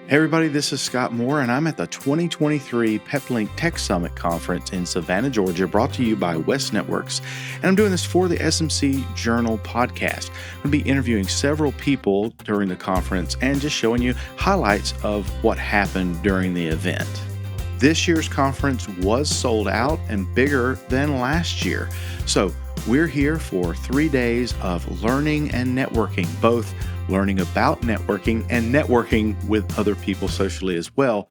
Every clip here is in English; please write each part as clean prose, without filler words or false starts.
Hey everybody, this is Scott Moore, and I'm at the 2023 Peplink Tech Summit conference in Savannah, Georgia, brought to you by West Networks. And I'm doing this for the SMC Journal podcast. I'm going to be interviewing several people during the conference and just showing you highlights of what happened during the event. This year's conference was sold out and bigger than last year. So we're here for 3 days of learning and networking, both learning about networking and networking with other people socially as well.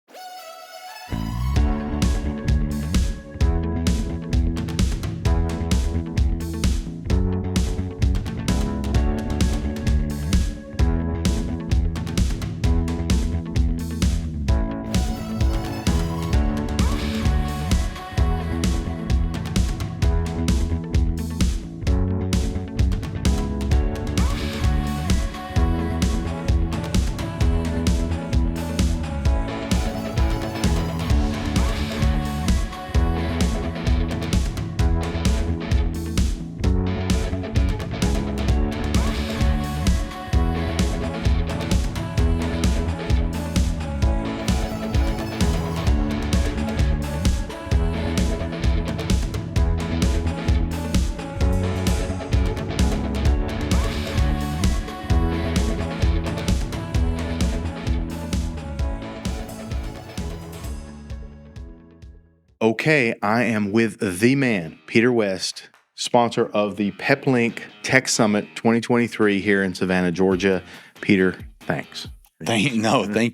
Okay, I am with the man, Peter West, sponsor of the Peplink Tech Summit 2023 here in Savannah, Georgia. Peter, thanks. Thank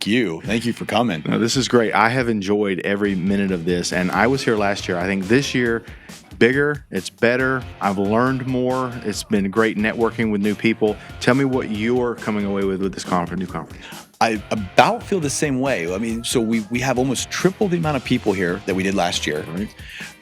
you. Thank you for coming. No, this is great. I have enjoyed every minute of this, and I was here last year. I think this year, bigger, it's better. I've learned more. It's been great networking with new people. Tell me what you're coming away with this conference, new conference. I about feel the same way. I mean, so we have almost triple the amount of people here that we did last year. Right.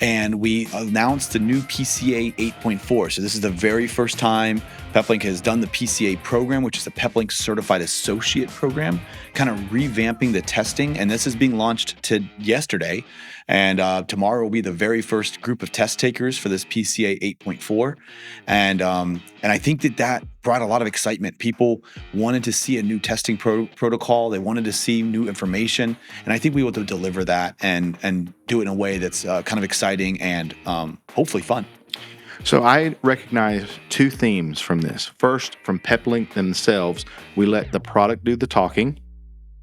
And we announced the new PCA 8.4. So this is the very first time Peplink has done the PCA program, which is the Peplink Certified Associate Program, kind of revamping the testing. And this is being launched yesterday. And tomorrow will be the very first group of test takers for this PCA 8.4. And I think that brought a lot of excitement. People wanted to see a new testing protocol. They wanted to see new information. And I think we were able to deliver that and do it in a way that's kind of exciting and hopefully fun. So I recognize two themes from this. First, from Peplink themselves, we let the product do the talking.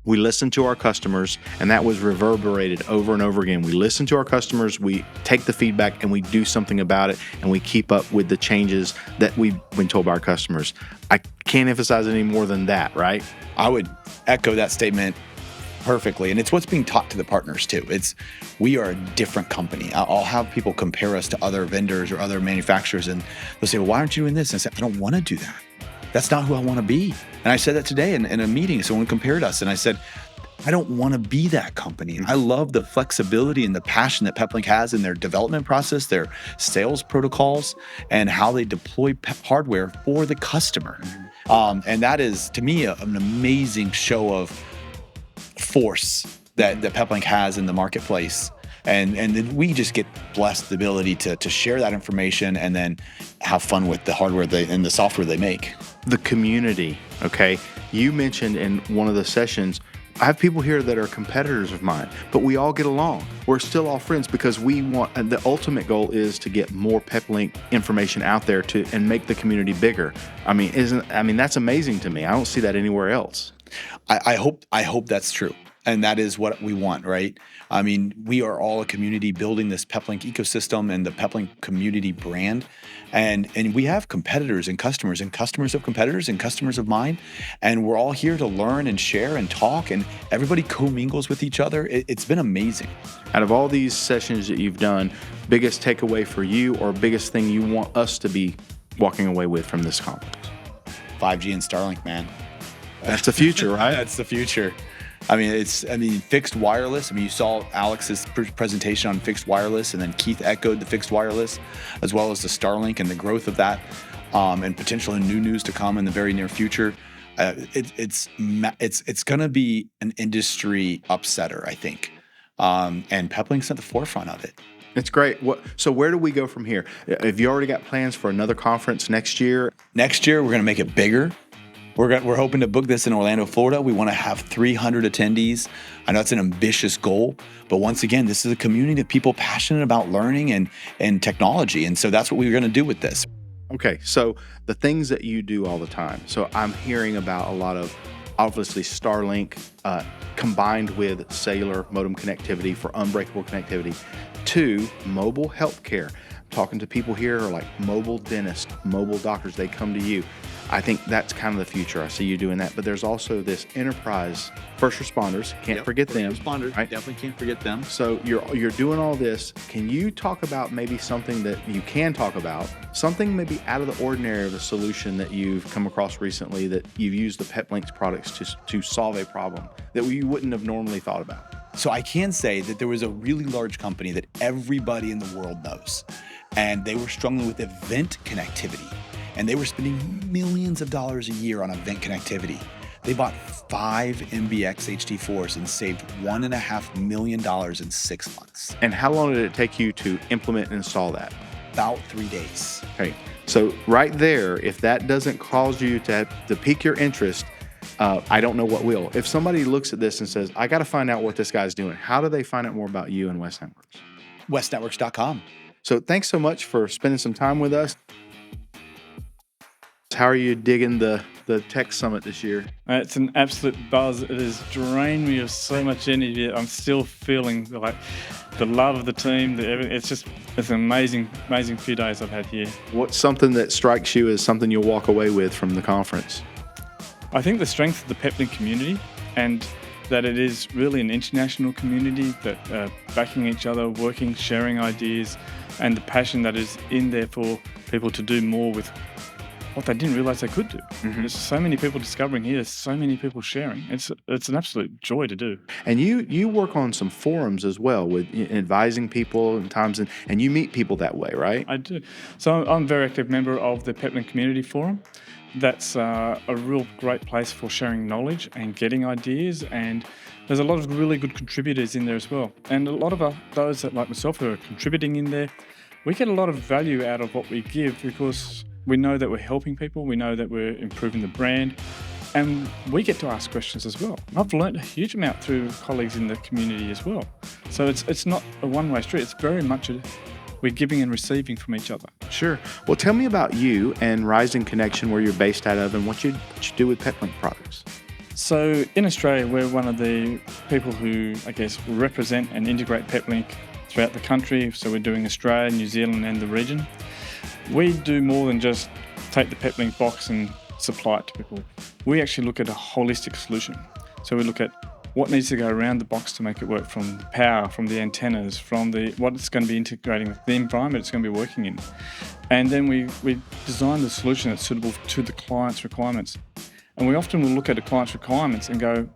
We listen to our customers, and that was reverberated over and over again. We listen to our customers, we take the feedback, and we do something about it, and we keep up with the changes that we've been told by our customers. I can't emphasize any more than that, right? I would echo that statement perfectly, and it's what's being taught to the partners too. We are a different company. I'll have people compare us to other vendors or other manufacturers, and they'll say, well, why aren't you doing this? And I say, I don't want to do that. That's not who I want to be. And I said that today in a meeting. Someone compared us, and I said, I don't want to be that company. I love the flexibility and the passion that Peplink has in their development process, their sales protocols, and how they deploy hardware for the customer. And that is, to me, an amazing show of force that Peplink has in the marketplace. And then we just get blessed the ability to share that information and then have fun with the hardware and the software they make. The community, okay? You mentioned in one of the sessions, I have people here that are competitors of mine, but we all get along. We're still all friends because we want, and the ultimate goal is to get more Peplink information out there and make the community bigger. I mean, that's amazing to me. I don't see that anywhere else. I hope that's true. And that is what we want, right? I mean, we are all a community building this Peplink ecosystem and the Peplink community brand. And we have competitors and customers of competitors and customers of mine. And we're all here to learn and share and talk, and everybody commingles with each other. It's been amazing. Out of all these sessions that you've done, biggest takeaway for you or biggest thing you want us to be walking away with from this conference? 5G and Starlink, man. That's the future, right? That's the future. I mean, fixed wireless. I mean, you saw Alex's presentation on fixed wireless, and then Keith echoed the fixed wireless, as well as the Starlink and the growth of that, and potentially new news to come in the very near future. It's going to be an industry upsetter, I think, and Peplink's at the forefront of it. It's great. So where do we go from here? Have you already got plans for another conference next year? Next year, we're going to make it bigger. We're hoping to book this in Orlando, Florida. We want to have 300 attendees. I know it's an ambitious goal, but once again, this is a community of people passionate about learning and technology. And so that's what we're going to do with this. Okay, so the things that you do all the time. So I'm hearing about a lot of, obviously, Starlink combined with cellular modem connectivity for unbreakable connectivity. 2, mobile healthcare. I'm talking to people here who are like mobile dentists, mobile doctors. They come to you. I think that's kind of the future. I see you doing that. But there's also this enterprise, first responders. Can't forget them. Responders, right? Definitely can't forget them. So you're doing all this. Can you talk about maybe something that you can talk about, something maybe out of the ordinary of a solution that you've come across recently that you've used the Peplink's products to solve a problem that you wouldn't have normally thought about? So I can say that there was a really large company that everybody in the world knows, and they were struggling with event connectivity, and they were spending millions of dollars a year on event connectivity. They bought 5 MBX HD4s and saved $1.5 million in 6 months. And how long did it take you to implement and install that? About 3 days. Okay, so right there, if that doesn't cause you to pique your interest, I don't know what will. If somebody looks at this and says, I got to find out what this guy's doing, how do they find out more about you and West Networks? westnetworks.com. So thanks so much for spending some time with us. How are you digging the Tech Summit this year? It's an absolute buzz. It has drained me of so much energy. I'm still feeling like the love of the team. It's an amazing few days I've had here. What's something that strikes you as something you'll walk away with from the conference? I think the strength of the Peplink community, and that it is really an international community that backing each other, working, sharing ideas, and the passion that is in there for people to do more with what they didn't realize they could do. Mm-hmm. There's so many people discovering here, there's so many people sharing. It's an absolute joy to do. And you work on some forums as well with advising people and times, and you meet people that way, right? I do. So I'm a very active member of the Peplink Community Forum. That's a real great place for sharing knowledge and getting ideas, and there's a lot of really good contributors in there as well. And a lot of those that, like myself, who are contributing in there, we get a lot of value out of what we give because we know that we're helping people, we know that we're improving the brand, and we get to ask questions as well. I've learned a huge amount through colleagues in the community as well. So it's not a one-way street, it's very much we're giving and receiving from each other. Sure. Well, tell me about you and Rising Connection, where you're based out of, and what you do with Peplink products. So in Australia, we're one of the people who, I guess, represent and integrate Peplink throughout the country. So we're doing Australia, New Zealand, and the region. We do more than just take the Peplink box and supply it to people. We actually look at a holistic solution. So we look at what needs to go around the box to make it work, from the power, from the antennas, from what it's going to be integrating with, the environment it's going to be working in. And then we design the solution that's suitable to the client's requirements. And we often will look at a client's requirements and go,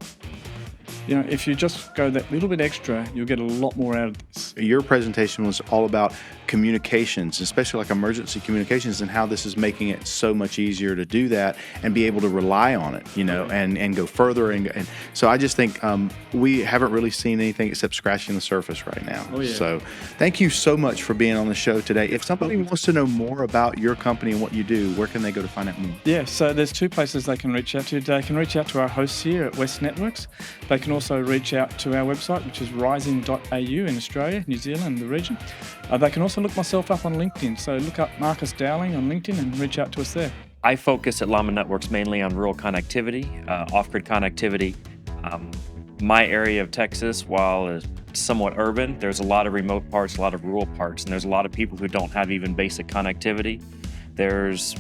if you just go that little bit extra, you'll get a lot more out of this. Your presentation was all about communications, especially like emergency communications, and how this is making it so much easier to do that and be able to rely on it, and go further. And so I just think we haven't really seen anything except scratching the surface right now. Oh, yeah. So thank you so much for being on the show today. If somebody wants to know more about your company and what you do, where can they go to find out more? Yeah, so there's 2 places they can reach out to. They can reach out to our hosts here at West Networks. They can also reach out to our website, which is rising.au in Australia, New Zealand, and the region. They can also look myself up on LinkedIn. So look up Marcus Dowling on LinkedIn and reach out to us there. I focus at Llama Networks mainly on rural connectivity, off-grid connectivity. My area of Texas, while somewhat urban, there's a lot of remote parts, a lot of rural parts, and there's a lot of people who don't have even basic connectivity. There's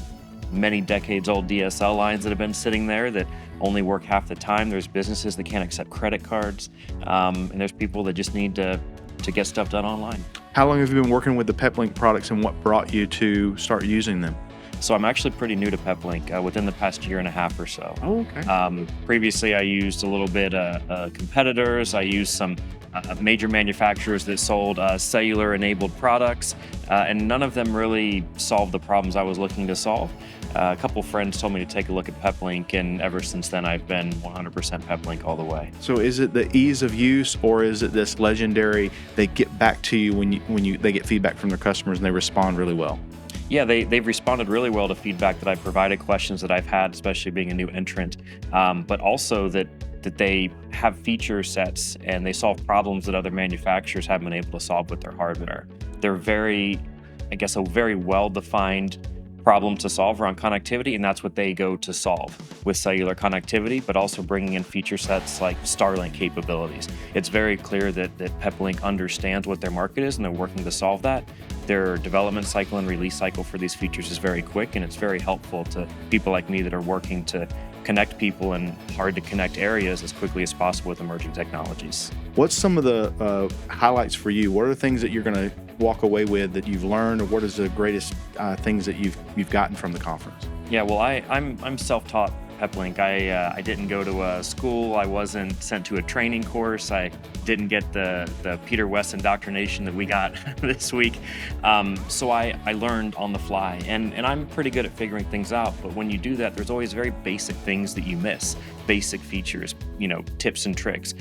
many decades-old DSL lines that have been sitting there that only work half the time. There's businesses that can't accept credit cards, and there's people that just need to get stuff done online. How long have you been working with the Peplink products, and what brought you to start using them? So I'm actually pretty new to Peplink, within the past year and a half or so. Oh, okay. Previously, I used a little bit competitors. I used some major manufacturers that sold cellular-enabled products, and none of them really solved the problems I was looking to solve. A couple friends told me to take a look at Peplink, and ever since then, I've been 100% Peplink all the way. So is it the ease of use, or is it this legendary, they get back to you when they get feedback from their customers and they respond really well? Yeah, they've responded really well to feedback that I provided, questions that I've had, especially being a new entrant, but also that they have feature sets and they solve problems that other manufacturers haven't been able to solve with their hardware. They're very, I guess, a very well-defined problem to solve around connectivity, and that's what they go to solve with cellular connectivity, but also bringing in feature sets like Starlink capabilities. It's very clear that Peplink understands what their market is and they're working to solve that. Their development cycle and release cycle for these features is very quick, and it's very helpful to people like me that are working to connect people in hard to connect areas as quickly as possible with emerging technologies. What's some of the highlights for you? What are the things that you're going to walk away with that you've learned, or what is the greatest things that you've gotten from the conference? Yeah, well, I'm self-taught Peplink. I didn't go to a school. I wasn't sent to a training course. I didn't get the Peter West indoctrination that we got this week. So I learned on the fly, and I'm pretty good at figuring things out. But when you do that, there's always very basic things that you miss, basic features, tips and tricks.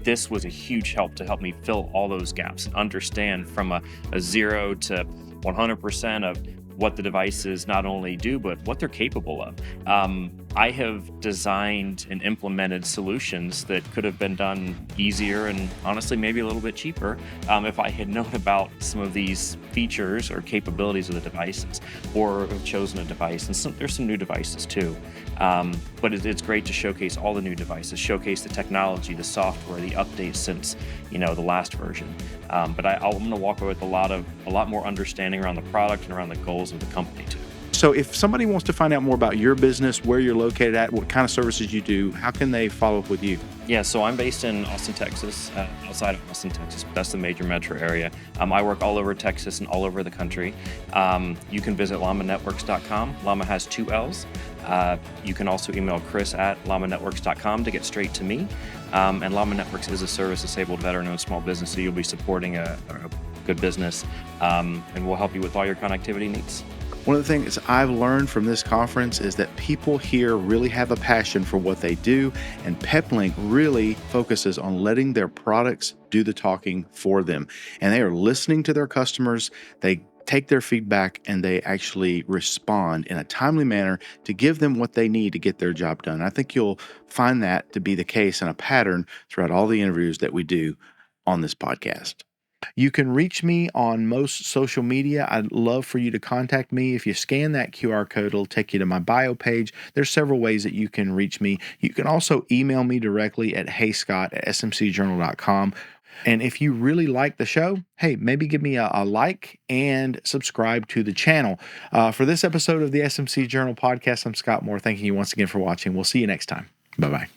This was a huge help to help me fill all those gaps and understand from a 0 to 100% of what the devices not only do, but what they're capable of. I have designed and implemented solutions that could have been done easier and honestly maybe a little bit cheaper if I had known about some of these features or capabilities of the devices, or have chosen a device. And there's some new devices too. But it's great to showcase all the new devices, showcase the technology, the software, the updates since the last version. But I'm going to walk away with a lot more understanding around the product and around the goals of the company too. So if somebody wants to find out more about your business, where you're located at, what kind of services you do, how can they follow up with you? Yeah, so I'm based in Austin, Texas, outside of Austin, Texas. That's the major metro area. I work all over Texas and all over the country. You can visit llamanetworks.com. Llama has 2 L's. You can also email Chris at llamanetworks.com to get straight to me. And Llama Networks is a service-disabled veteran-owned small business, so you'll be supporting a good business, and we'll help you with all your connectivity needs. One of the things I've learned from this conference is that people here really have a passion for what they do, and Peplink really focuses on letting their products do the talking for them. And they are listening to their customers, they take their feedback, and they actually respond in a timely manner to give them what they need to get their job done. I think you'll find that to be the case and a pattern throughout all the interviews that we do on this podcast. You can reach me on most social media. I'd love for you to contact me. If you scan that QR code, it'll take you to my bio page. There's several ways that you can reach me. You can also email me directly at heyscott@smcjournal.com. And if you really like the show, hey, maybe give me a like and subscribe to the channel. For this episode of the SMC Journal podcast, I'm Scott Moore. Thanking you once again for watching. We'll see you next time. Bye-bye.